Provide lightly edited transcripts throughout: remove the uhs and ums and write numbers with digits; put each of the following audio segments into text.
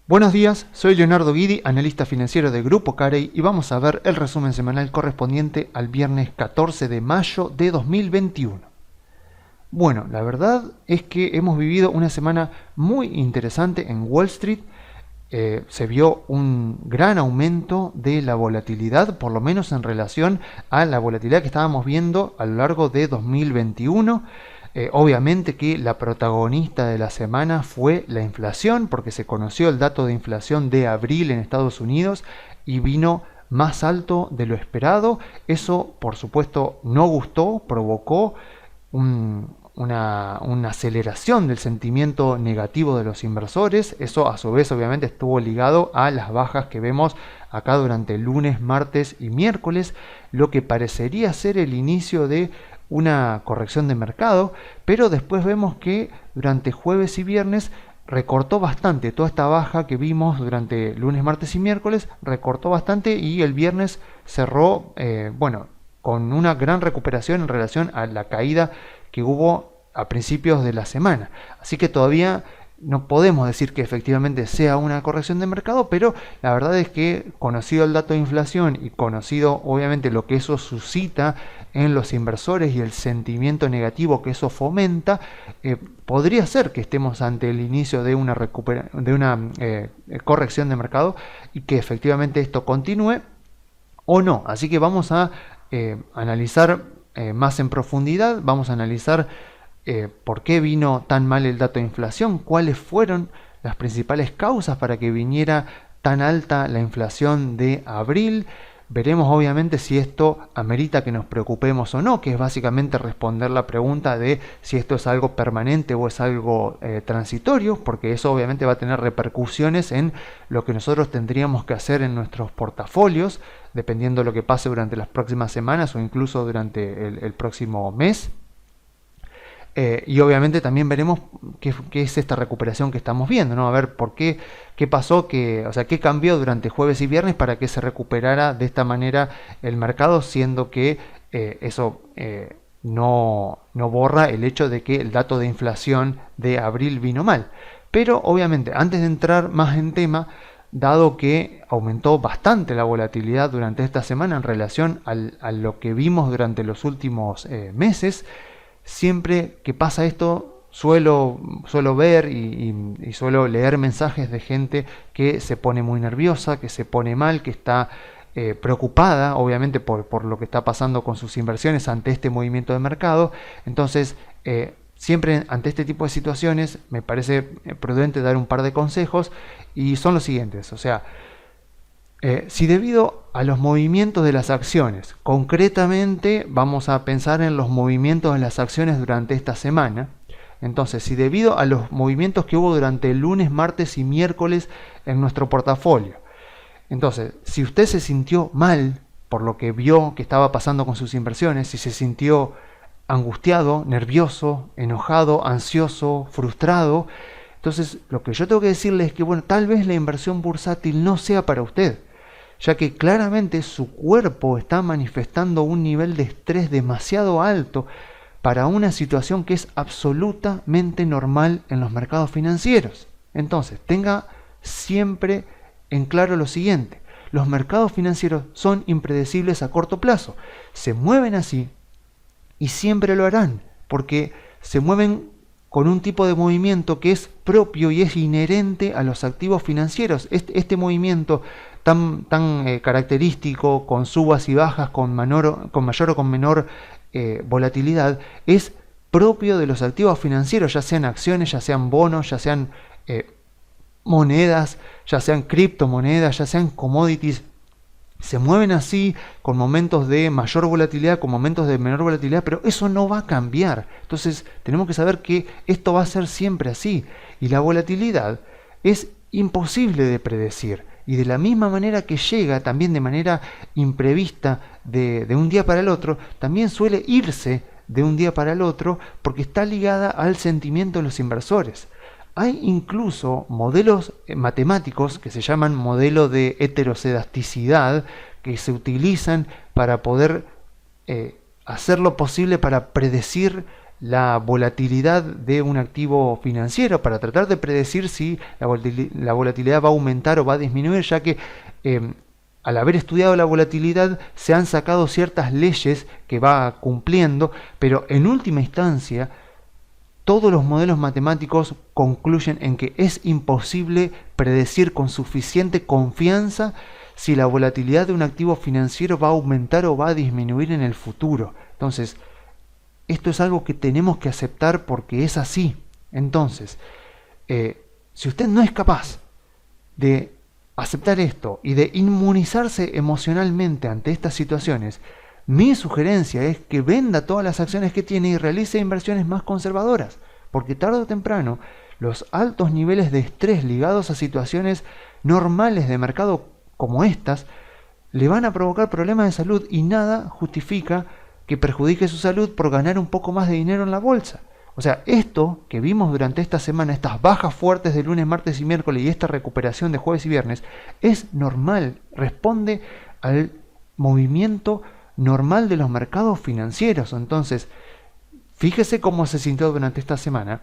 Buenos días, soy Leonardo Guidi, analista financiero de Grupo Carey y vamos a ver el resumen semanal correspondiente al viernes 14 de mayo de 2021. Bueno, la verdad es que hemos vivido una semana muy interesante en Wall Street. Se vio un gran aumento de la volatilidad, por lo menos en relación a la volatilidad que estábamos viendo a lo largo de 2021. Obviamente que la protagonista de la semana fue la inflación, porque se conoció el dato de inflación de abril en Estados Unidos y vino más alto de lo esperado. Eso, por supuesto, no gustó, provocó una aceleración del sentimiento negativo de los inversores. Eso a su vez obviamente estuvo ligado a las bajas que vemos acá durante el lunes, martes y miércoles, lo que parecería ser el inicio de una corrección de mercado, pero después vemos que durante jueves y viernes recortó bastante. Toda esta baja que vimos durante lunes, martes y miércoles recortó bastante y el viernes cerró con una gran recuperación en relación a la caída que hubo a principios de la semana. Así que todavía no podemos decir que efectivamente sea una corrección de mercado, pero la verdad es que conocido el dato de inflación y conocido obviamente lo que eso suscita en los inversores y el sentimiento negativo que eso fomenta, podría ser que estemos ante el inicio de una corrección de mercado y que efectivamente esto continúe o no. Así que vamos a analizar más en profundidad, vamos a analizar por qué vino tan mal el dato de inflación, cuáles fueron las principales causas para que viniera tan alta la inflación de abril. Veremos obviamente si esto amerita que nos preocupemos o no, que es básicamente responder la pregunta de si esto es algo permanente o es algo transitorio, porque eso obviamente va a tener repercusiones en lo que nosotros tendríamos que hacer en nuestros portafolios, dependiendo de lo que pase durante las próximas semanas o incluso durante el próximo mes. Y obviamente también veremos qué es esta recuperación que estamos viendo, ¿no? A ver qué pasó, qué cambió durante jueves y viernes para que se recuperara de esta manera el mercado, siendo que eso no borra el hecho de que el dato de inflación de abril vino mal. Pero obviamente, antes de entrar más en tema, dado que aumentó bastante la volatilidad durante esta semana en relación a lo que vimos durante los últimos meses, siempre que pasa esto suelo ver y suelo leer mensajes de gente que se pone muy nerviosa, que se pone mal, que está preocupada obviamente por lo que está pasando con sus inversiones ante este movimiento de mercado. Entonces siempre ante este tipo de situaciones me parece prudente dar un par de consejos y son los siguientes. O sea, si debido a los movimientos de las acciones, concretamente vamos a pensar en los movimientos de las acciones durante esta semana, entonces si debido a los movimientos que hubo durante el lunes, martes y miércoles en nuestro portafolio, entonces si usted se sintió mal por lo que vio que estaba pasando con sus inversiones, si se sintió angustiado, nervioso, enojado, ansioso, frustrado, entonces lo que yo tengo que decirle es que tal vez la inversión bursátil no sea para usted, ya que claramente su cuerpo está manifestando un nivel de estrés demasiado alto para una situación que es absolutamente normal en los mercados financieros. Entonces, tenga siempre en claro lo siguiente: los mercados financieros son impredecibles a corto plazo, se mueven así y siempre lo harán, porque se mueven con un tipo de movimiento que es propio y es inherente a los activos financieros. Este movimiento tan característico, con subas y bajas, con mayor o con menor volatilidad, es propio de los activos financieros, ya sean acciones, ya sean bonos, ya sean monedas, ya sean criptomonedas, ya sean commodities. Se mueven así, con momentos de mayor volatilidad, con momentos de menor volatilidad, pero eso no va a cambiar. Entonces tenemos que saber que esto va a ser siempre así, y la volatilidad es imposible de predecir, y de la misma manera que llega también de manera imprevista de un día para el otro, también suele irse de un día para el otro porque está ligada al sentimiento de los inversores. Hay incluso modelos matemáticos que se llaman modelo de heterocedasticidad, que se utilizan para poder hacer lo posible para predecir la volatilidad de un activo financiero para tratar de predecir si la volatilidad va a aumentar o va a disminuir, ya que al haber estudiado la volatilidad se han sacado ciertas leyes que va cumpliendo, pero en última instancia todos los modelos matemáticos concluyen en que es imposible predecir con suficiente confianza si la volatilidad de un activo financiero va a aumentar o va a disminuir en el futuro. Entonces, esto es algo que tenemos que aceptar porque es así. Entonces, si usted no es capaz de aceptar esto y de inmunizarse emocionalmente ante estas situaciones, mi sugerencia es que venda todas las acciones que tiene y realice inversiones más conservadoras, porque tarde o temprano los altos niveles de estrés ligados a situaciones normales de mercado como estas le van a provocar problemas de salud y nada justifica que perjudique su salud por ganar un poco más de dinero en la bolsa. O sea, esto que vimos durante esta semana, estas bajas fuertes de lunes, martes y miércoles y esta recuperación de jueves y viernes, es normal, responde al movimiento normal de los mercados financieros. Entonces, fíjese cómo se sintió durante esta semana,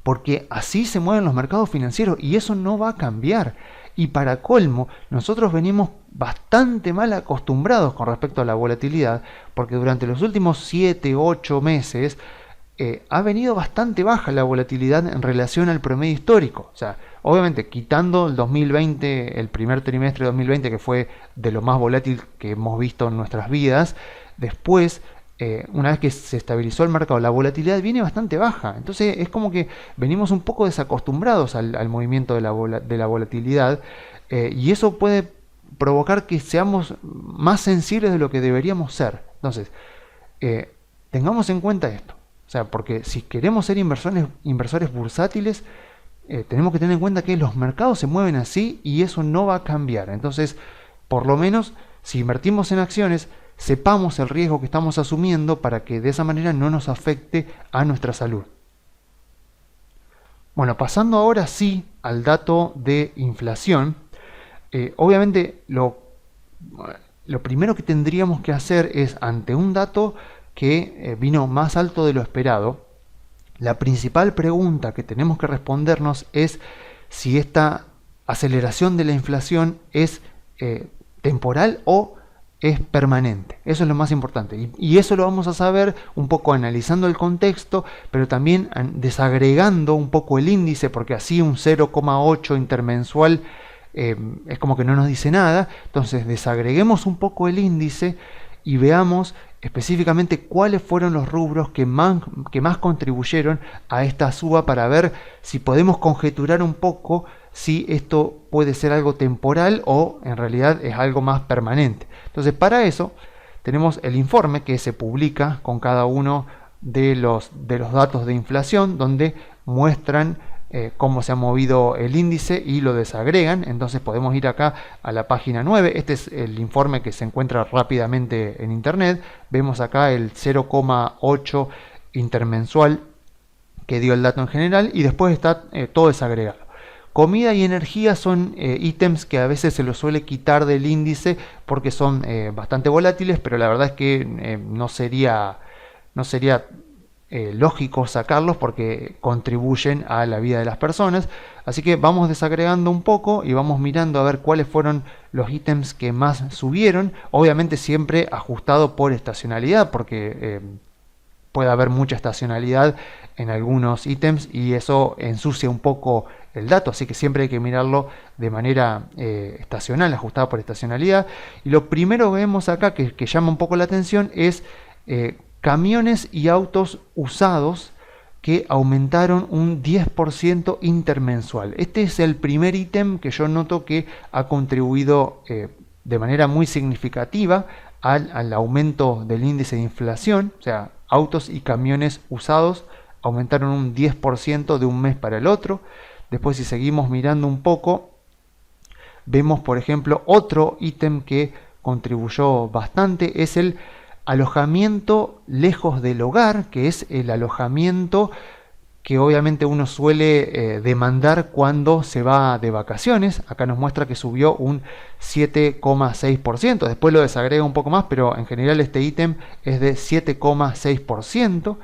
porque así se mueven los mercados financieros y eso no va a cambiar. Y para colmo, nosotros venimos bastante mal acostumbrados con respecto a la volatilidad, porque durante los últimos 7, 8 meses ha venido bastante baja la volatilidad en relación al promedio histórico. O sea, obviamente quitando el 2020, el primer trimestre de 2020, que fue de lo más volátil que hemos visto en nuestras vidas, después, una vez que se estabilizó el mercado, la volatilidad viene bastante baja. Entonces es como que venimos un poco desacostumbrados al movimiento de la volatilidad, y eso puede provocar que seamos más sensibles de lo que deberíamos ser. Entonces, tengamos en cuenta esto. O sea, porque si queremos ser inversores bursátiles, tenemos que tener en cuenta que los mercados se mueven así y eso no va a cambiar. Entonces, por lo menos, si invertimos en acciones, sepamos el riesgo que estamos asumiendo para que de esa manera no nos afecte a nuestra salud. Bueno, pasando ahora sí al dato de inflación, obviamente lo primero que tendríamos que hacer es, ante un dato que vino más alto de lo esperado, la principal pregunta que tenemos que respondernos es si esta aceleración de la inflación es temporal o es permanente. Eso es lo más importante. Y eso lo vamos a saber un poco analizando el contexto, pero también desagregando un poco el índice, porque así un 0,8 intermensual es como que no nos dice nada. Entonces desagreguemos un poco el índice y veamos específicamente cuáles fueron los rubros que más contribuyeron a esta suba, para ver si podemos conjeturar un poco si esto puede ser algo temporal o en realidad es algo más permanente. Entonces, para eso tenemos el informe que se publica con cada uno de los datos de inflación, donde muestran cómo se ha movido el índice y lo desagregan. Entonces podemos ir acá a la página 9. Este es el informe que se encuentra rápidamente en internet. Vemos acá el 0,8 intermensual que dio el dato en general, y después está todo desagregado. Comida y energía son ítems que a veces se los suele quitar del índice porque son bastante volátiles, pero la verdad es que no sería lógico sacarlos porque contribuyen a la vida de las personas. Así que vamos desagregando un poco y vamos mirando a ver cuáles fueron los ítems que más subieron, obviamente siempre ajustado por estacionalidad, porque puede haber mucha estacionalidad en algunos ítems y eso ensucia un poco el dato, así que siempre hay que mirarlo de manera estacional, ajustada por estacionalidad. Y lo primero que vemos acá que llama un poco la atención es camiones y autos usados, que aumentaron un 10% intermensual. Este es el primer ítem que yo noto que ha contribuido de manera muy significativa al aumento del índice de inflación. O sea, autos y camiones usados aumentaron un 10% de un mes para el otro. Después, si seguimos mirando un poco, vemos, por ejemplo, otro ítem que contribuyó bastante, es el alojamiento lejos del hogar, que es el alojamiento que obviamente uno suele demandar cuando se va de vacaciones. Acá nos muestra que subió un 7,6%, después lo desagrega un poco más, pero en general este ítem es de 7,6%.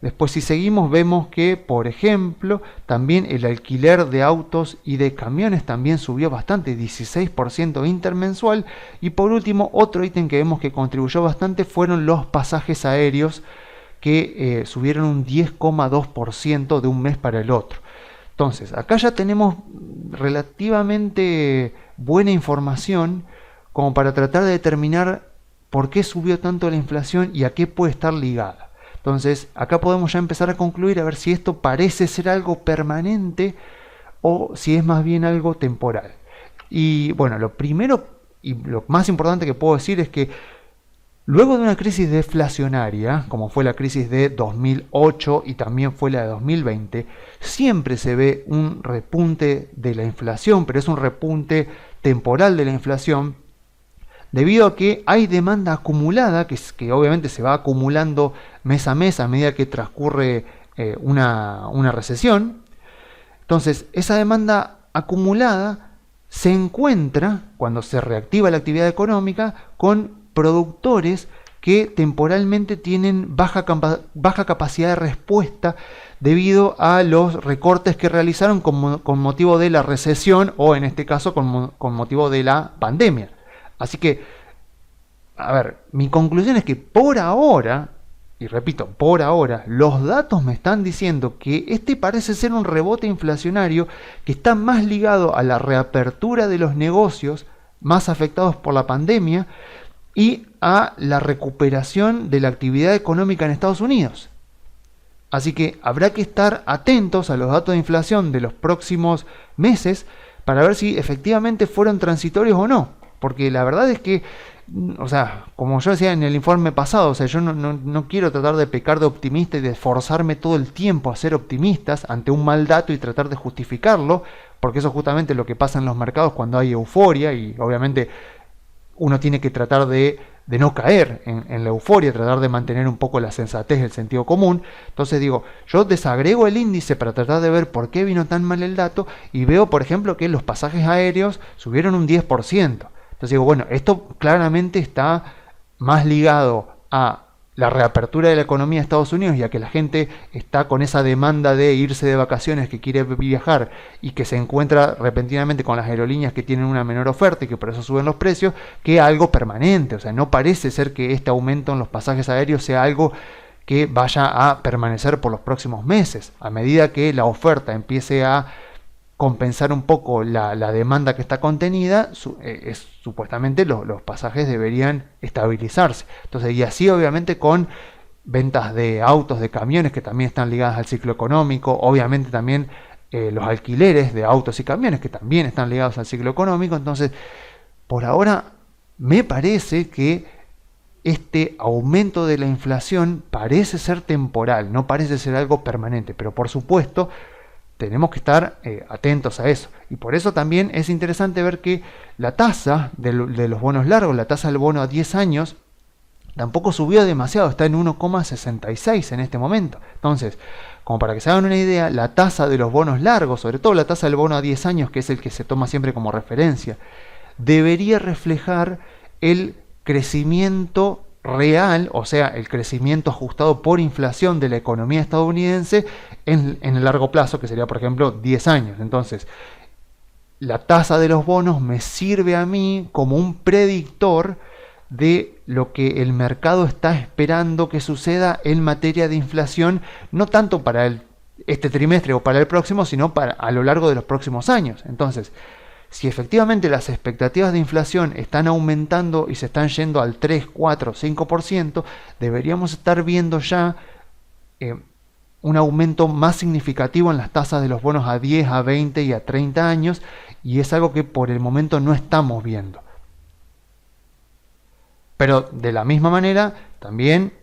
Después, si seguimos, vemos que, por ejemplo, también el alquiler de autos y de camiones también subió bastante, 16% intermensual. Y por último, otro ítem que vemos que contribuyó bastante fueron los pasajes aéreos, que subieron un 10,2% de un mes para el otro. Entonces, acá ya tenemos relativamente buena información como para tratar de determinar por qué subió tanto la inflación y a qué puede estar ligada. Entonces, acá podemos ya empezar a concluir a ver si esto parece ser algo permanente o si es más bien algo temporal. Y bueno, lo primero y lo más importante que puedo decir es que luego de una crisis deflacionaria, como fue la crisis de 2008 y también fue la de 2020, siempre se ve un repunte de la inflación, pero es un repunte temporal de la inflación, debido a que hay demanda acumulada, que obviamente se va acumulando mes a mes a medida que transcurre una recesión. Entonces, esa demanda acumulada se encuentra, cuando se reactiva la actividad económica, con productores que temporalmente tienen baja capacidad de respuesta debido a los recortes que realizaron con motivo de la recesión o en este caso con motivo de la pandemia. Así que, a ver, mi conclusión es que por ahora, y repito, por ahora, los datos me están diciendo que este parece ser un rebote inflacionario que está más ligado a la reapertura de los negocios más afectados por la pandemia y a la recuperación de la actividad económica en Estados Unidos. Así que habrá que estar atentos a los datos de inflación de los próximos meses para ver si efectivamente fueron transitorios o no. Porque la verdad es que, o sea, como yo decía en el informe pasado, o sea, yo no quiero tratar de pecar de optimista y de forzarme todo el tiempo a ser optimistas ante un mal dato y tratar de justificarlo, porque eso es justamente lo que pasa en los mercados cuando hay euforia y obviamente uno tiene que tratar de no caer en la euforia, tratar de mantener un poco la sensatez, el sentido común. Entonces digo, yo desagrego el índice para tratar de ver por qué vino tan mal el dato y veo, por ejemplo, que los pasajes aéreos subieron un 10%. Entonces digo, bueno, esto claramente está más ligado a la reapertura de la economía de Estados Unidos y a que la gente está con esa demanda de irse de vacaciones, que quiere viajar y que se encuentra repentinamente con las aerolíneas que tienen una menor oferta y que por eso suben los precios, que algo permanente. O sea, no parece ser que este aumento en los pasajes aéreos sea algo que vaya a permanecer por los próximos meses. A medida que la oferta empiece a compensar un poco la demanda que está contenida, supuestamente los pasajes deberían estabilizarse. Entonces, y así obviamente con ventas de autos, de camiones que también están ligadas al ciclo económico, obviamente también los alquileres de autos y camiones que también están ligados al ciclo económico. Entonces, por ahora me parece que este aumento de la inflación parece ser temporal, no parece ser algo permanente, pero por supuesto tenemos que estar atentos a eso. Y por eso también es interesante ver que la tasa de los bonos largos, la tasa del bono a 10 años, tampoco subió demasiado, está en 1,66 en este momento. Entonces, como para que se hagan una idea, la tasa de los bonos largos, sobre todo la tasa del bono a 10 años, que es el que se toma siempre como referencia, debería reflejar el crecimiento real, o sea, el crecimiento ajustado por inflación de la economía estadounidense en el largo plazo, que sería, por ejemplo, 10 años. Entonces, la tasa de los bonos me sirve a mí como un predictor de lo que el mercado está esperando que suceda en materia de inflación, no tanto para este trimestre o para el próximo, sino a lo largo de los próximos años. Entonces, si efectivamente las expectativas de inflación están aumentando y se están yendo al 3, 4, 5%, deberíamos estar viendo ya un aumento más significativo en las tasas de los bonos a 10, a 20 y a 30 años, y es algo que por el momento no estamos viendo. Pero de la misma manera, también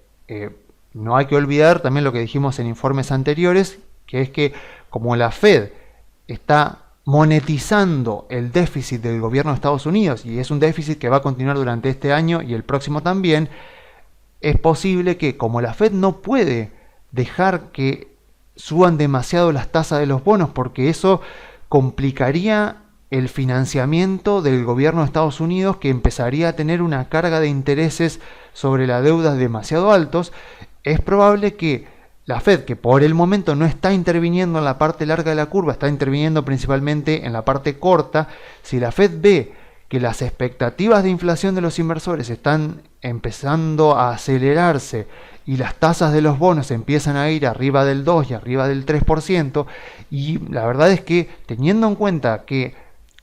no hay que olvidar también lo que dijimos en informes anteriores, que es que como la Fed está monetizando el déficit del gobierno de Estados Unidos, y es un déficit que va a continuar durante este año y el próximo también, es posible que como la Fed no puede dejar que suban demasiado las tasas de los bonos, porque eso complicaría el financiamiento del gobierno de Estados Unidos, que empezaría a tener una carga de intereses sobre la deuda demasiado altos, es probable que la Fed, que por el momento no está interviniendo en la parte larga de la curva, está interviniendo principalmente en la parte corta, si la Fed ve que las expectativas de inflación de los inversores están empezando a acelerarse y las tasas de los bonos empiezan a ir arriba del 2 y arriba del 3%, y la verdad es que teniendo en cuenta que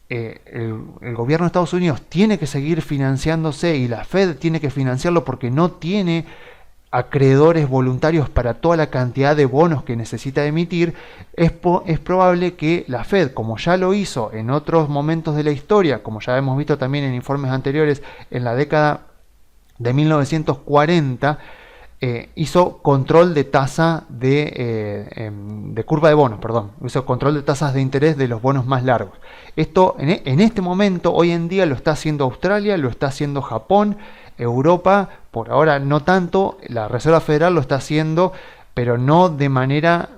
el gobierno de Estados Unidos tiene que seguir financiándose y la Fed tiene que financiarlo porque no tiene acreedores voluntarios para toda la cantidad de bonos que necesita emitir, es probable que la Fed, como ya lo hizo en otros momentos de la historia, como ya hemos visto también en informes anteriores, en la década de 1940, hizo control de tasa de curva de bonos, perdón, hizo control de tasas de interés de los bonos más largos. Esto en este momento, hoy en día, lo está haciendo Australia, lo está haciendo Japón, Europa, por ahora no tanto, la Reserva Federal lo está haciendo, pero no de manera,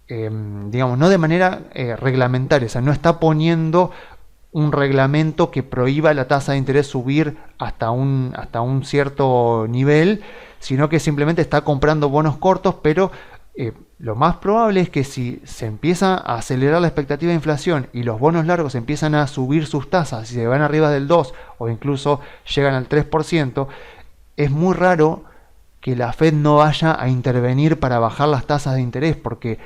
reglamentaria, o sea, no está poniendo un reglamento que prohíba la tasa de interés subir hasta un cierto nivel, sino que simplemente está comprando bonos cortos, pero lo más probable es que si se empieza a acelerar la expectativa de inflación y los bonos largos empiezan a subir sus tasas, si se van arriba del 2 o incluso llegan al 3%, es muy raro que la Fed no vaya a intervenir para bajar las tasas de interés, porque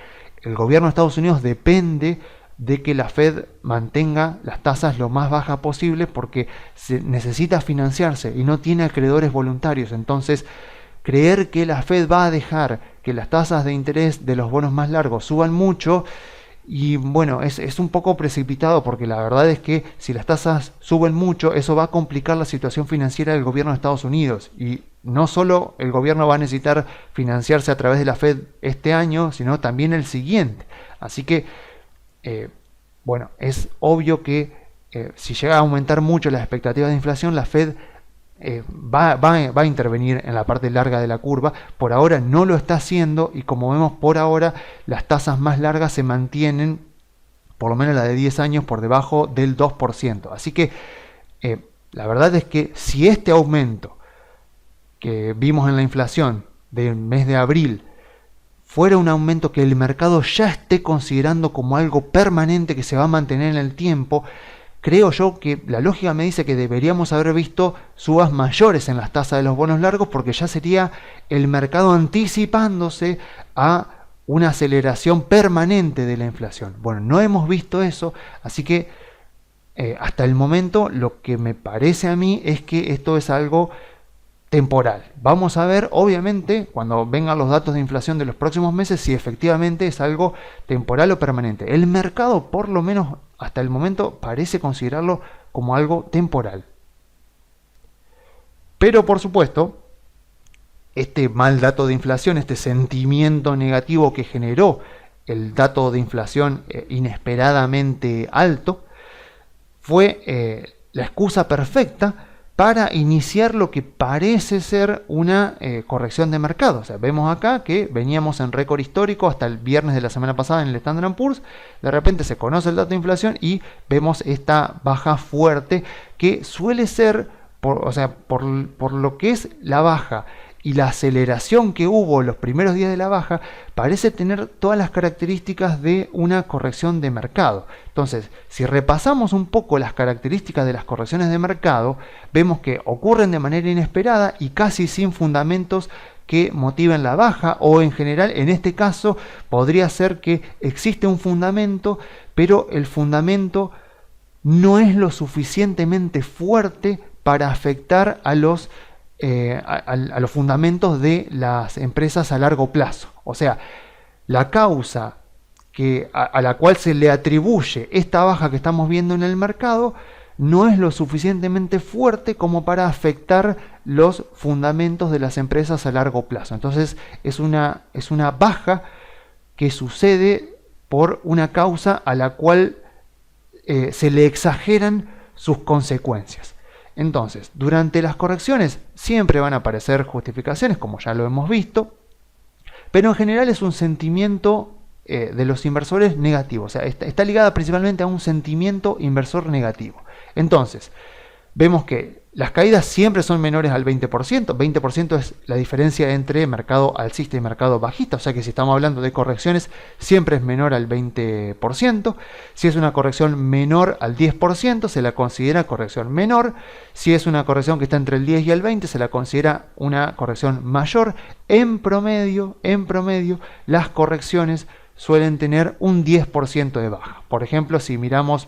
el gobierno de Estados Unidos depende de que la Fed mantenga las tasas lo más bajas posible, porque se necesita financiarse y no tiene acreedores voluntarios. Entonces, creer que la Fed va a dejar que las tasas de interés de los bonos más largos suban mucho, y bueno, es un poco precipitado, porque la verdad es que si las tasas suben mucho, eso va a complicar la situación financiera del gobierno de Estados Unidos, y no solo el gobierno va a necesitar financiarse a través de la Fed este año, sino también el siguiente. Así que bueno, es obvio que si llega a aumentar mucho las expectativas de inflación, la Fed va a intervenir en la parte larga de la curva. Por ahora no lo está haciendo, y como vemos, por ahora las tasas más largas se mantienen, por lo menos la de 10 años, por debajo del 2%. Así que la verdad es que si este aumento que vimos en la inflación del mes de abril fuera un aumento que el mercado ya esté considerando como algo permanente que se va a mantener en el tiempo, creo yo que la lógica me dice que deberíamos haber visto subas mayores en las tasas de los bonos largos, porque ya sería el mercado anticipándose a una aceleración permanente de la inflación. Bueno, no hemos visto eso, así que hasta el momento lo que me parece a mí es que esto es algo temporal. Vamos a ver, obviamente, cuando vengan los datos de inflación de los próximos meses, si efectivamente es algo temporal o permanente. El mercado, por lo menos hasta el momento, parece considerarlo como algo temporal. Pero, por supuesto, este mal dato de inflación, este sentimiento negativo que generó el dato de inflación inesperadamente alto, fue la excusa perfecta para iniciar lo que parece ser una corrección de mercado. O sea, vemos acá que veníamos en récord histórico hasta el viernes de la semana pasada en el Standard & Poor's. De repente se conoce el dato de inflación y vemos esta baja fuerte que suele ser, por lo que es la baja y la aceleración que hubo los primeros días de la baja, parece tener todas las características de una corrección de mercado. Entonces, si repasamos un poco las características de las correcciones de mercado, vemos que ocurren de manera inesperada y casi sin fundamentos que motiven la baja, o en general, en este caso, podría ser que existe un fundamento, pero el fundamento no es lo suficientemente fuerte para afectar a los fundamentos de las empresas a largo plazo. O sea, la causa a la cual se le atribuye esta baja que estamos viendo en el mercado no es lo suficientemente fuerte como para afectar los fundamentos de las empresas a largo plazo. Entonces es una baja que sucede por una causa a la cual se le exageran sus consecuencias. Entonces, durante las correcciones siempre van a aparecer justificaciones, como ya lo hemos visto, pero en general es un sentimiento de los inversores negativo. O sea, está ligada principalmente a un sentimiento inversor negativo. Entonces, vemos que Las caídas siempre son menores al 20%. 20% es la diferencia entre mercado alcista y mercado bajista. O sea que si estamos hablando de correcciones, siempre es menor al 20%. Si es una corrección menor al 10%, se la considera corrección menor. Si es una corrección que está entre el 10 y el 20, se la considera una corrección mayor. En promedio, las correcciones suelen tener un 10% de baja. Por ejemplo, si miramos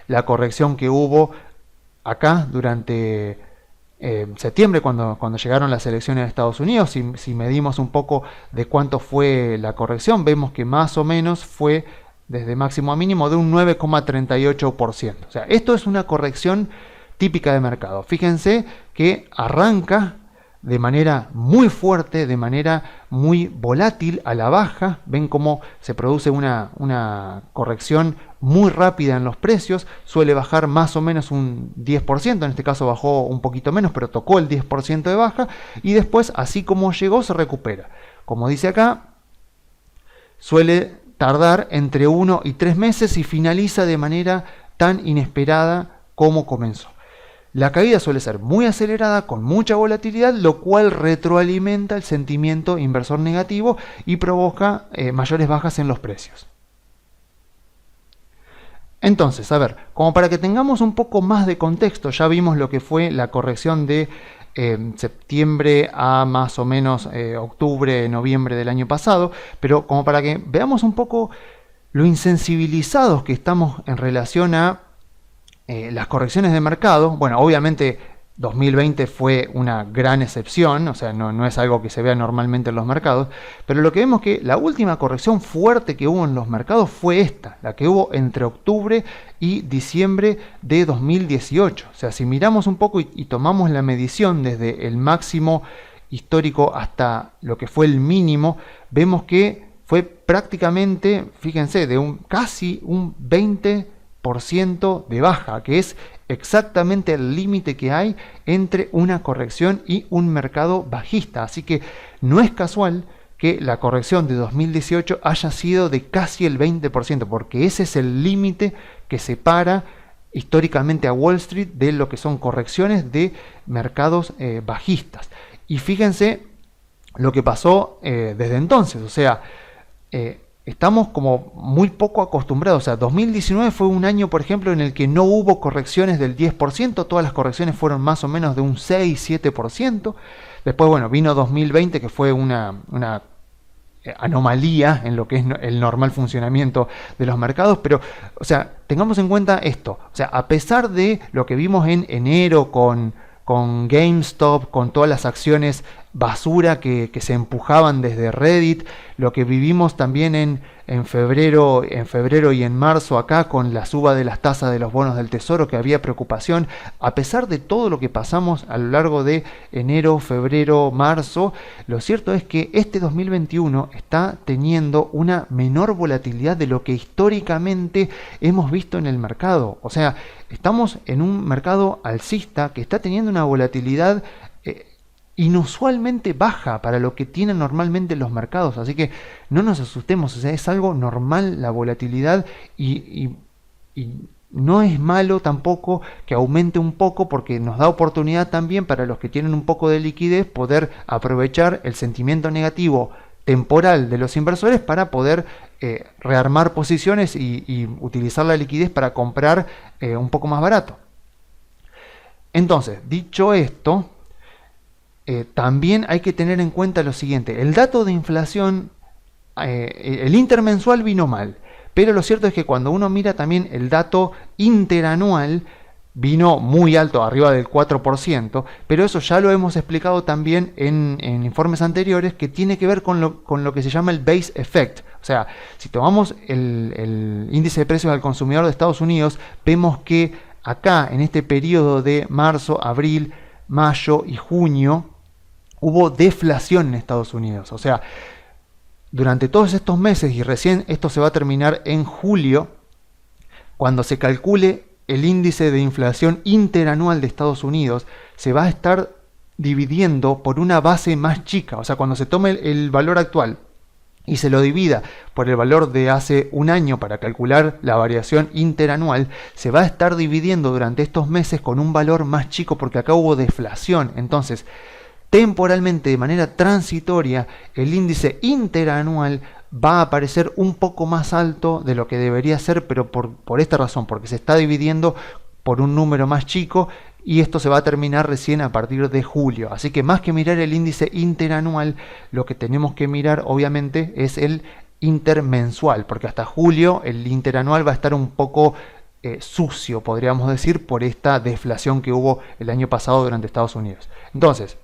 la corrección que hubo acá durante septiembre, cuando llegaron las elecciones de Estados Unidos, si medimos un poco de cuánto fue la corrección, vemos que más o menos fue desde máximo a mínimo de un 9,38%. O sea, esto es una corrección típica de mercado. Fíjense que arranca de manera muy fuerte, de manera muy volátil a la baja. Ven cómo se produce una corrección muy rápida en los precios. Suele bajar más o menos un 10%, en este caso bajó un poquito menos, pero tocó el 10% de baja, y después, así como llegó, se recupera. Como dice acá, suele tardar entre 1 y 3 meses y finaliza de manera tan inesperada como comenzó. La caída suele ser muy acelerada, con mucha volatilidad, lo cual retroalimenta el sentimiento inversor negativo y provoca mayores bajas en los precios. Entonces, a ver, como para que tengamos un poco más de contexto, ya vimos lo que fue la corrección de septiembre a más o menos octubre, noviembre del año pasado, pero como para que veamos un poco lo insensibilizados que estamos en relación a las correcciones de mercado. Bueno, obviamente 2020 fue una gran excepción, o sea, no es algo que se vea normalmente en los mercados, pero lo que vemos que la última corrección fuerte que hubo en los mercados fue esta, la que hubo entre octubre y diciembre de 2018. O sea, si miramos un poco y tomamos la medición desde el máximo histórico hasta lo que fue el mínimo, vemos que fue prácticamente, fíjense, de casi un 20% de baja, que es exactamente el límite que hay entre una corrección y un mercado bajista. Así que no es casual que la corrección de 2018 haya sido de casi el 20%, porque ese es el límite que separa históricamente a Wall Street de lo que son correcciones de mercados bajistas. Y fíjense lo que pasó desde entonces. O sea, estamos como muy poco acostumbrados. O sea, 2019 fue un año, por ejemplo, en el que no hubo correcciones del 10%, todas las correcciones fueron más o menos de un 6-7%. Después, bueno, vino 2020, que fue una anomalía en lo que es el normal funcionamiento de los mercados. Pero, o sea, tengamos en cuenta esto. O sea, a pesar de lo que vimos en enero con GameStop, con todas las acciones basura que se empujaban desde Reddit, lo que vivimos también en febrero y en marzo acá con la suba de las tasas de los bonos del tesoro, que había preocupación. A pesar de todo lo que pasamos a lo largo de enero, febrero, marzo, lo cierto es que este 2021 está teniendo una menor volatilidad de lo que históricamente hemos visto en el mercado. O sea, estamos en un mercado alcista que está teniendo una volatilidad inusualmente baja para lo que tienen normalmente los mercados. Así que no nos asustemos, o sea, es algo normal la volatilidad y no es malo tampoco que aumente un poco, porque nos da oportunidad también para los que tienen un poco de liquidez poder aprovechar el sentimiento negativo temporal de los inversores para poder rearmar posiciones y utilizar la liquidez para comprar un poco más barato. Entonces, dicho esto, también hay que tener en cuenta lo siguiente: el dato de inflación, el intermensual vino mal, pero lo cierto es que cuando uno mira también el dato interanual, vino muy alto, arriba del 4%, pero eso ya lo hemos explicado también en informes anteriores, que tiene que ver con lo que se llama el base effect. O sea, si tomamos el índice de precios al consumidor de Estados Unidos, vemos que acá, en este periodo de marzo, abril, mayo y junio, hubo deflación en Estados Unidos. O sea, durante todos estos meses, y recién esto se va a terminar en julio, cuando se calcule el índice de inflación interanual de Estados Unidos, se va a estar dividiendo por una base más chica. O sea, cuando se tome el valor actual y se lo divida por el valor de hace un año para calcular la variación interanual, se va a estar dividiendo durante estos meses con un valor más chico porque acá hubo deflación. Entonces, temporalmente, de manera transitoria, el índice interanual va a aparecer un poco más alto de lo que debería ser, pero por esta razón, porque se está dividiendo por un número más chico, y esto se va a terminar recién a partir de julio. Así que más que mirar el índice interanual, lo que tenemos que mirar obviamente es el intermensual, porque hasta julio el interanual va a estar un poco sucio, podríamos decir, por esta deflación que hubo el año pasado durante Estados Unidos. Entonces,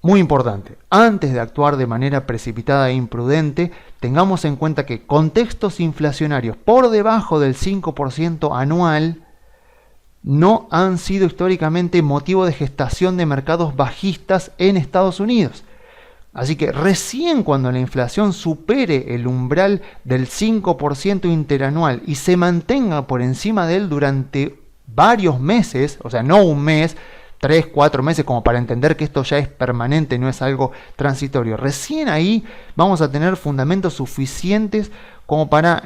muy importante, antes de actuar de manera precipitada e imprudente, tengamos en cuenta que contextos inflacionarios por debajo del 5% anual no han sido históricamente motivo de gestación de mercados bajistas en Estados Unidos. Así que recién cuando la inflación supere el umbral del 5% interanual y se mantenga por encima de él durante varios meses, o sea, no un mes, 3, 4 meses, como para entender que esto ya es permanente, no es algo transitorio. Recién ahí vamos a tener fundamentos suficientes como para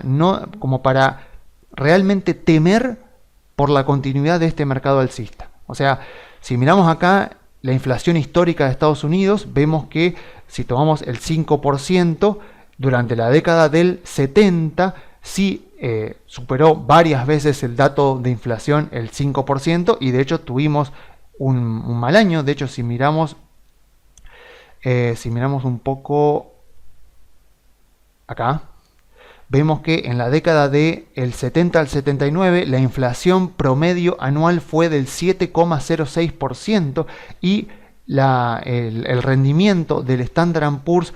realmente temer por la continuidad de este mercado alcista. O sea, si miramos acá la inflación histórica de Estados Unidos, vemos que si tomamos el 5%, durante la década del 70, sí superó varias veces el dato de inflación, el 5%, y de hecho tuvimos un mal año. De hecho, si miramos un poco acá, vemos que en la década del 70 al 79 la inflación promedio anual fue del 7,06% y el rendimiento del Standard & Poor's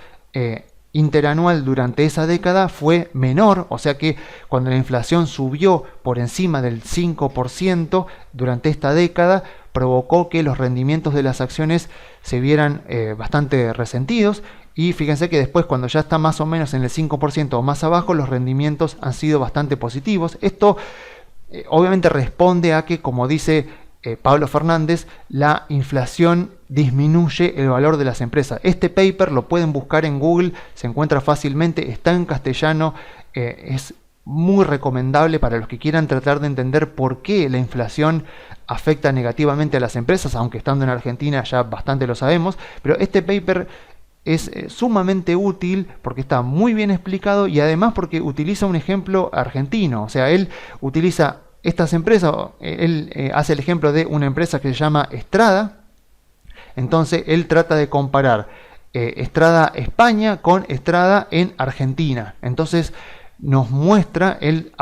interanual durante esa década fue menor, o sea que cuando la inflación subió por encima del 5% durante esta década, provocó que los rendimientos de las acciones se vieran bastante resentidos, y fíjense que después, cuando ya está más o menos en el 5% o más abajo, los rendimientos han sido bastante positivos. Esto obviamente responde a que, como dice Pablo Fernández, la inflación disminuye el valor de las empresas. Este paper lo pueden buscar en Google, se encuentra fácilmente, está en castellano, es muy recomendable para los que quieran tratar de entender por qué la inflación afecta negativamente a las empresas, aunque estando en Argentina ya bastante lo sabemos, pero este paper es sumamente útil porque está muy bien explicado y además porque utiliza un ejemplo argentino. O sea, él utiliza estas empresas, él hace el ejemplo de una empresa que se llama Estrada. Entonces él trata de comparar Estrada España con Estrada en Argentina. Entonces nos muestra, él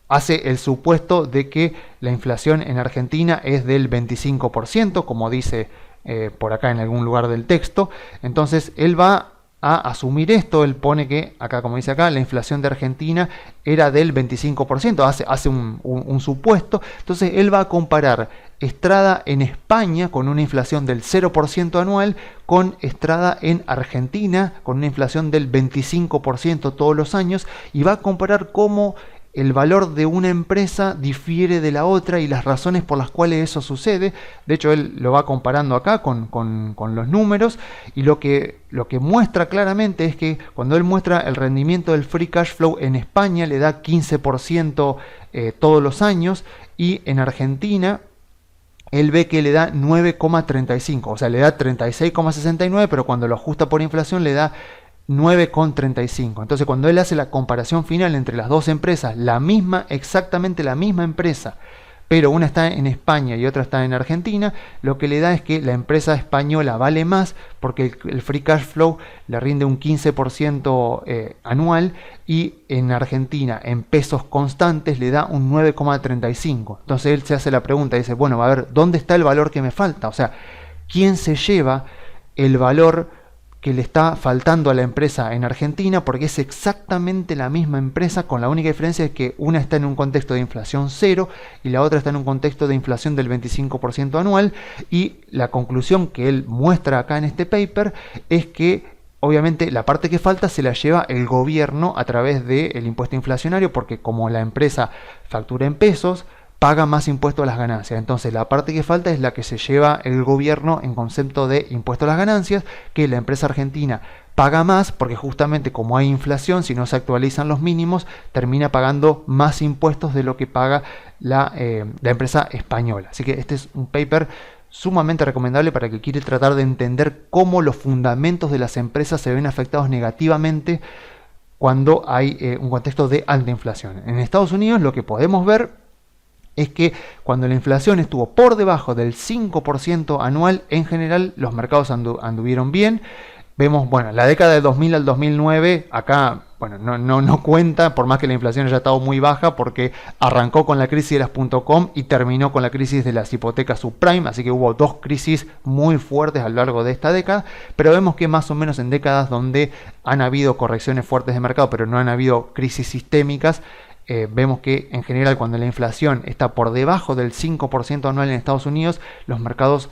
hace el supuesto de que la inflación en Argentina es del 25%, como dice por acá en algún lugar del texto. Entonces él va a asumir esto, él pone que acá, como dice acá, la inflación de Argentina era del 25%, hace un supuesto. Entonces él va a comparar Estrada en España con una inflación del 0% anual con Estrada en Argentina con una inflación del 25% todos los años, y va a comparar cómo el valor de una empresa difiere de la otra y las razones por las cuales eso sucede. De hecho, él lo va comparando acá con los números, y lo que muestra claramente es que cuando él muestra el rendimiento del free cash flow en España le da 15% todos los años, y en Argentina él ve que le da 9,35, o sea, le da 36,69, pero cuando lo ajusta por inflación le da 9,35. Entonces, cuando él hace la comparación final entre las dos empresas, exactamente la misma empresa, pero una está en España y otra está en Argentina, lo que le da es que la empresa española vale más porque el free cash flow le rinde un 15% anual, y en Argentina, en pesos constantes, le da un 9,35. Entonces él se hace la pregunta y dice, bueno, a ver, ¿dónde está el valor que me falta? O sea, ¿quién se lleva el valor que le está faltando a la empresa en Argentina? Porque es exactamente la misma empresa, con la única diferencia es que una está en un contexto de inflación cero y la otra está en un contexto de inflación del 25% anual. Y la conclusión que él muestra acá en este paper es que obviamente la parte que falta se la lleva el gobierno a través del impuesto inflacionario, porque como la empresa factura en pesos, paga más impuesto a las ganancias. Entonces la parte que falta es la que se lleva el gobierno en concepto de impuesto a las ganancias, que la empresa argentina paga más porque justamente como hay inflación, si no se actualizan los mínimos, termina pagando más impuestos de lo que paga la empresa española. Así que este es un paper sumamente recomendable para el que quiere tratar de entender cómo los fundamentos de las empresas se ven afectados negativamente cuando hay un contexto de alta inflación. En Estados Unidos lo que podemos ver es que cuando la inflación estuvo por debajo del 5% anual, en general los mercados anduvieron bien. Vemos, bueno, la década de 2000 al 2009, acá, bueno, no cuenta, por más que la inflación haya estado muy baja, porque arrancó con la crisis de las .com y terminó con la crisis de las hipotecas subprime, así que hubo dos crisis muy fuertes a lo largo de esta década, pero vemos que más o menos en décadas donde han habido correcciones fuertes de mercado, pero no han habido crisis sistémicas, vemos que en general cuando la inflación está por debajo del 5% anual en Estados Unidos, los mercados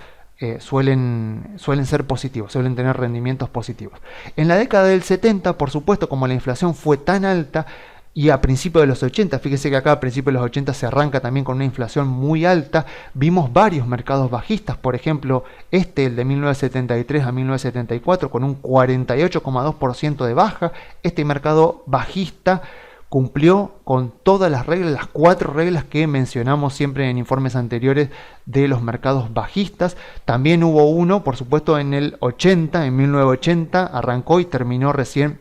suelen ser positivos, suelen tener rendimientos positivos. En la década del 70, por supuesto, como la inflación fue tan alta, y a principios de los 80, fíjese que acá a principios de los 80 se arranca también con una inflación muy alta, vimos varios mercados bajistas, por ejemplo, el de 1973 a 1974, con un 48,2% de baja. Este mercado bajista cumplió con todas las reglas, las 4 reglas que mencionamos siempre en informes anteriores de los mercados bajistas. También hubo uno, por supuesto, en el 80, en 1980, arrancó y terminó recién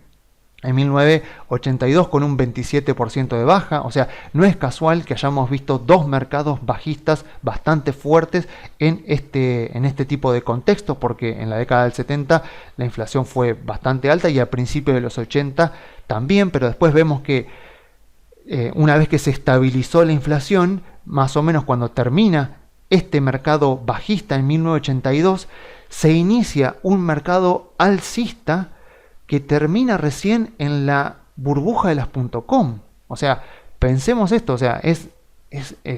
en 1982 con un 27% de baja. O sea, no es casual que hayamos visto dos mercados bajistas bastante fuertes en este tipo de contexto, porque en la década del 70 la inflación fue bastante alta y a principios de los 80 también, pero después vemos que una vez que se estabilizó la inflación, más o menos cuando termina este mercado bajista en 1982, se inicia un mercado alcista que termina recién en la burbuja de las .com. O sea, pensemos esto, o sea, es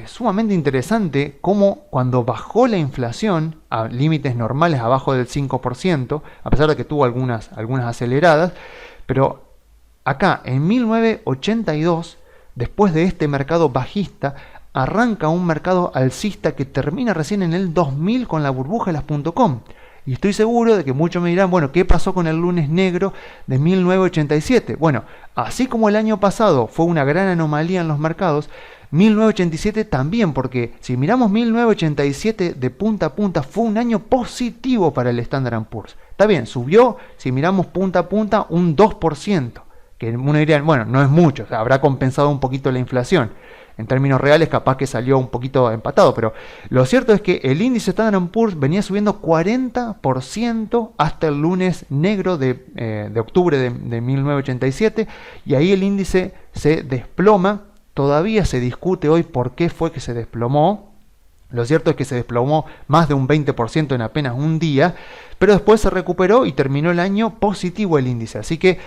sumamente interesante cómo cuando bajó la inflación a límites normales abajo del 5%, a pesar de que tuvo algunas aceleradas, pero acá en 1982, después de este mercado bajista, arranca un mercado alcista que termina recién en el 2000 con la burbuja de las .com. Y estoy seguro de que muchos me dirán, bueno, ¿qué pasó con el lunes negro de 1987? Bueno, así como el año pasado fue una gran anomalía en los mercados, 1987 también, porque si miramos 1987 de punta a punta, fue un año positivo para el Standard & Poor's. Está bien, subió, si miramos punta a punta, un 2%, que uno diría, bueno, no es mucho, o sea, habrá compensado un poquito la inflación. En términos reales capaz que salió un poquito empatado, pero lo cierto es que el índice Standard & Poor's venía subiendo 40% hasta el lunes negro de octubre de 1987, y ahí el índice se desploma. Todavía se discute hoy por qué fue que se desplomó. Lo cierto es que se desplomó más de un 20% en apenas un día, pero después se recuperó y terminó el año positivo el índice. Así que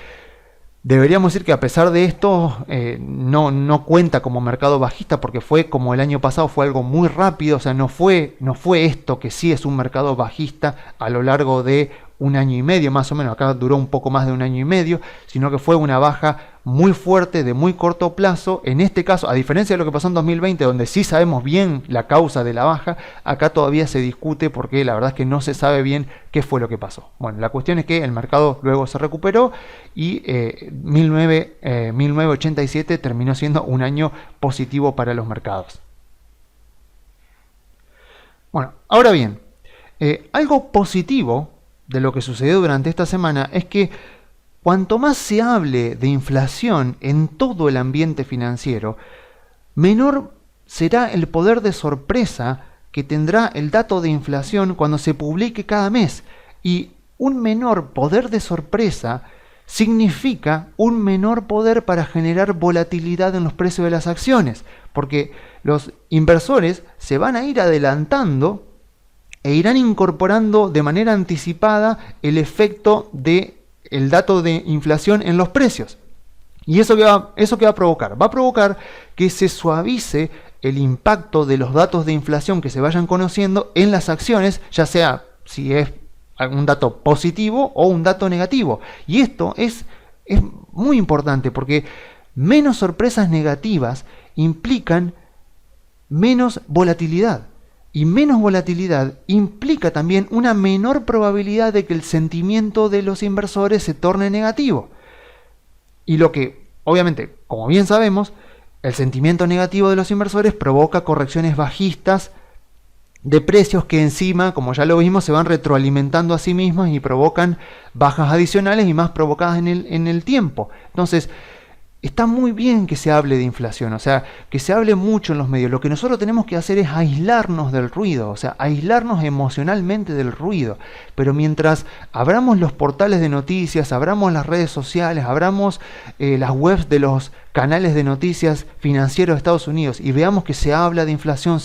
deberíamos decir que a pesar de esto no cuenta como mercado bajista, porque fue como el año pasado, fue algo muy rápido. O sea, no fue esto que sí es un mercado bajista a lo largo de un año y medio, más o menos. Acá duró un poco más de un año y medio, sino que fue una baja muy fuerte de muy corto plazo. En este caso, a diferencia de lo que pasó en 2020, donde sí sabemos bien la causa de la baja, acá todavía se discute porque la verdad es que no se sabe bien qué fue lo que pasó. Bueno, la cuestión es que el mercado luego se recuperó y 1987 terminó siendo un año positivo para los mercados. Bueno, ahora bien, algo positivo de lo que sucedió durante esta semana es que cuanto más se hable de inflación en todo el ambiente financiero, menor será el poder de sorpresa que tendrá el dato de inflación cuando se publique cada mes. Y un menor poder de sorpresa significa un menor poder para generar volatilidad en los precios de las acciones, porque los inversores se van a ir adelantando e irán incorporando de manera anticipada el efecto del dato de inflación en los precios. ¿Y eso qué va a provocar? Va a provocar que se suavice el impacto de los datos de inflación que se vayan conociendo en las acciones, ya sea si es un dato positivo o un dato negativo. Y esto es muy importante porque menos sorpresas negativas implican menos volatilidad. Y menos volatilidad implica también una menor probabilidad de que el sentimiento de los inversores se torne negativo. Y lo que, obviamente, como bien sabemos, el sentimiento negativo de los inversores provoca correcciones bajistas de precios que encima, como ya lo vimos, se van retroalimentando a sí mismas y provocan bajas adicionales y más provocadas en el tiempo. Entonces, está muy bien que se hable de inflación, o sea, que se hable mucho en los medios. Lo que nosotros tenemos que hacer es aislarnos del ruido, o sea, aislarnos emocionalmente del ruido. Pero mientras abramos los portales de noticias, abramos las redes sociales, abramos las webs de los canales de noticias financieros de Estados Unidos y veamos que se habla de inflación,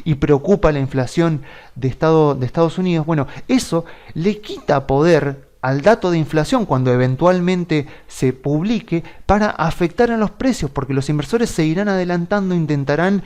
y preocupa la inflación de Estados Unidos, bueno, eso le quita poder al dato de inflación cuando eventualmente se publique para afectar a los precios, porque los inversores se irán adelantando, intentarán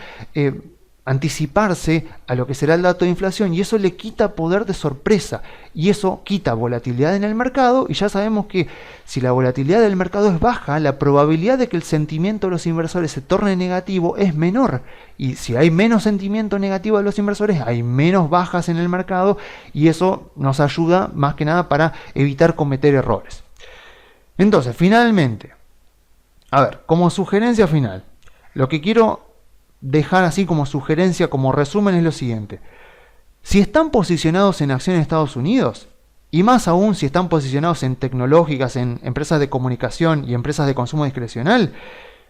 anticiparse a lo que será el dato de inflación y eso le quita poder de sorpresa y eso quita volatilidad en el mercado y ya sabemos que si la volatilidad del mercado es baja, la probabilidad de que el sentimiento de los inversores se torne negativo es menor y si hay menos sentimiento negativo de los inversores hay menos bajas en el mercado y eso nos ayuda más que nada para evitar cometer errores. Entonces, finalmente, a ver, como sugerencia final, lo que quiero dejar así como sugerencia, como resumen es lo siguiente. Si están posicionados en acciones de Estados Unidos, y más aún si están posicionados en tecnológicas, en empresas de comunicación y empresas de consumo discrecional,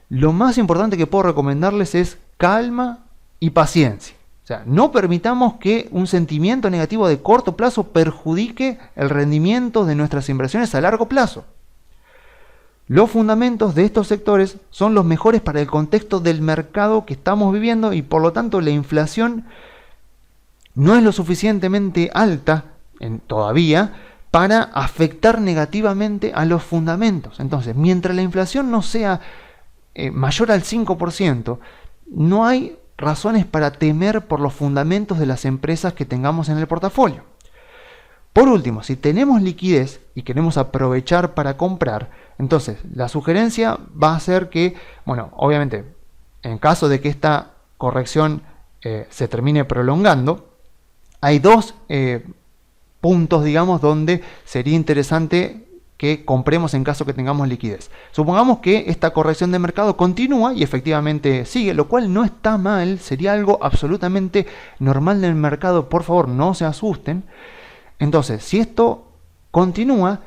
lo más importante que puedo recomendarles es calma y paciencia. O sea, no permitamos que un sentimiento negativo de corto plazo perjudique el rendimiento de nuestras inversiones a largo plazo. Los fundamentos de estos sectores son los mejores para el contexto del mercado que estamos viviendo y por lo tanto la inflación no es lo suficientemente alta todavía para afectar negativamente a los fundamentos. Entonces, mientras la inflación no sea mayor al 5%, no hay razones para temer por los fundamentos de las empresas que tengamos en el portafolio. Por último, si tenemos liquidez y queremos aprovechar para comprar, entonces la sugerencia va a ser que, bueno, obviamente, en caso de que esta corrección se termine prolongando, hay dos puntos, digamos, donde sería interesante que compremos en caso que tengamos liquidez. Supongamos que esta corrección de mercado continúa y efectivamente sigue, lo cual no está mal, sería algo absolutamente normal del mercado, por favor, no se asusten. Entonces, si esto continúa,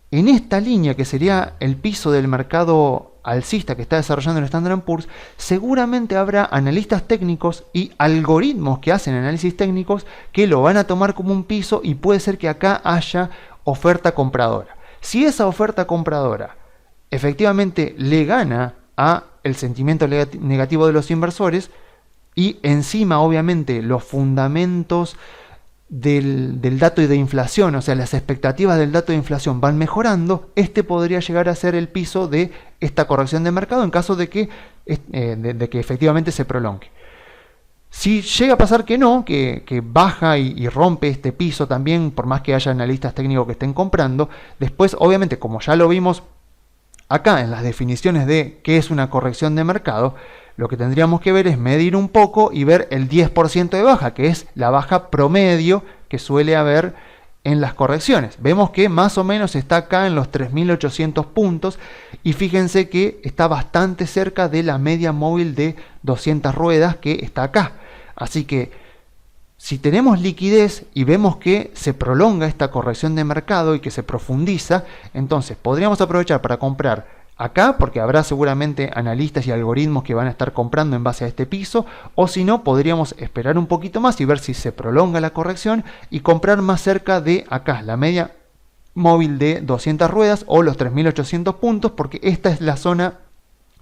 en esta línea que sería el piso del mercado alcista que está desarrollando el Standard & Poor's, seguramente habrá analistas técnicos y algoritmos que hacen análisis técnicos que lo van a tomar como un piso y puede ser que acá haya oferta compradora. Si esa oferta compradora efectivamente le gana a el sentimiento negativo de los inversores y encima obviamente los fundamentos del dato de inflación, o sea, las expectativas del dato de inflación van mejorando, este podría llegar a ser el piso de esta corrección de mercado en caso de que efectivamente se prolongue. Si llega a pasar que no, que baja y rompe este piso también, por más que haya analistas técnicos que estén comprando, después obviamente como ya lo vimos acá en las definiciones de qué es una corrección de mercado, lo que tendríamos que ver es medir un poco y ver el 10% de baja, que es la baja promedio que suele haber en las correcciones. Vemos que más o menos está acá en los 3.800 puntos y fíjense que está bastante cerca de la media móvil de 200 ruedas que está acá. Así que si tenemos liquidez y vemos que se prolonga esta corrección de mercado y que se profundiza, entonces podríamos aprovechar para comprar acá, porque habrá seguramente analistas y algoritmos que van a estar comprando en base a este piso, o si no, podríamos esperar un poquito más y ver si se prolonga la corrección y comprar más cerca de acá, la media móvil de 200 ruedas o los 3.800 puntos, porque esta es la zona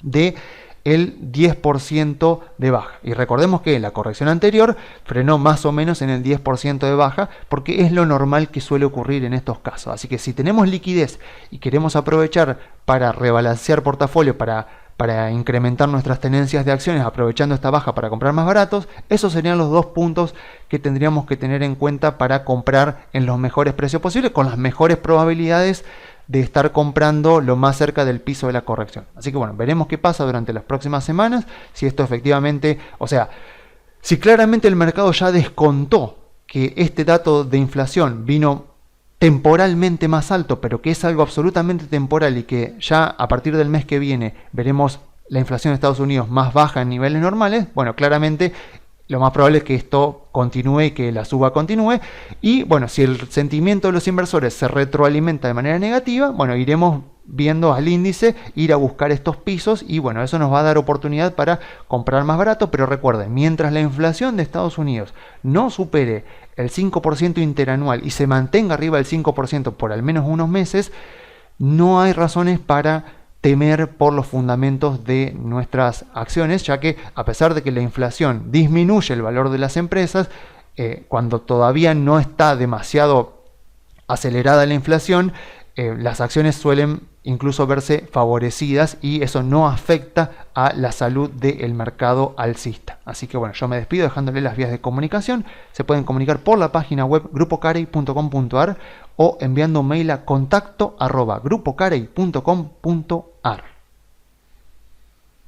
de el 10% de baja. Y recordemos que la corrección anterior frenó más o menos en el 10% de baja, porque es lo normal que suele ocurrir en estos casos. Así que si tenemos liquidez y queremos aprovechar para rebalancear portafolio, para incrementar nuestras tenencias de acciones aprovechando esta baja para comprar más baratos, esos serían los dos puntos que tendríamos que tener en cuenta para comprar en los mejores precios posibles, con las mejores probabilidades de estar comprando lo más cerca del piso de la corrección. Así que bueno, veremos qué pasa durante las próximas semanas, si esto efectivamente, o sea, si claramente el mercado ya descontó que este dato de inflación vino temporalmente más alto, pero que es algo absolutamente temporal y que ya a partir del mes que viene veremos la inflación de Estados Unidos más baja en niveles normales, bueno, claramente lo más probable es que esto continúe y que la suba continúe. Y bueno, si el sentimiento de los inversores se retroalimenta de manera negativa, bueno, iremos viendo al índice ir a buscar estos pisos y bueno, eso nos va a dar oportunidad para comprar más barato, pero recuerden, mientras la inflación de Estados Unidos no supere el 5% interanual y se mantenga arriba del 5% por al menos unos meses, no hay razones para temer por los fundamentos de nuestras acciones, ya que a pesar de que la inflación disminuye el valor de las empresas, cuando todavía no está demasiado acelerada la inflación, las acciones suelen incluso verse favorecidas y eso no afecta a la salud del mercado alcista. Así que bueno, yo me despido dejándole las vías de comunicación. Se pueden comunicar por la página web grupocarey.com.ar o enviando un mail a contacto@grupocarey.com.ar.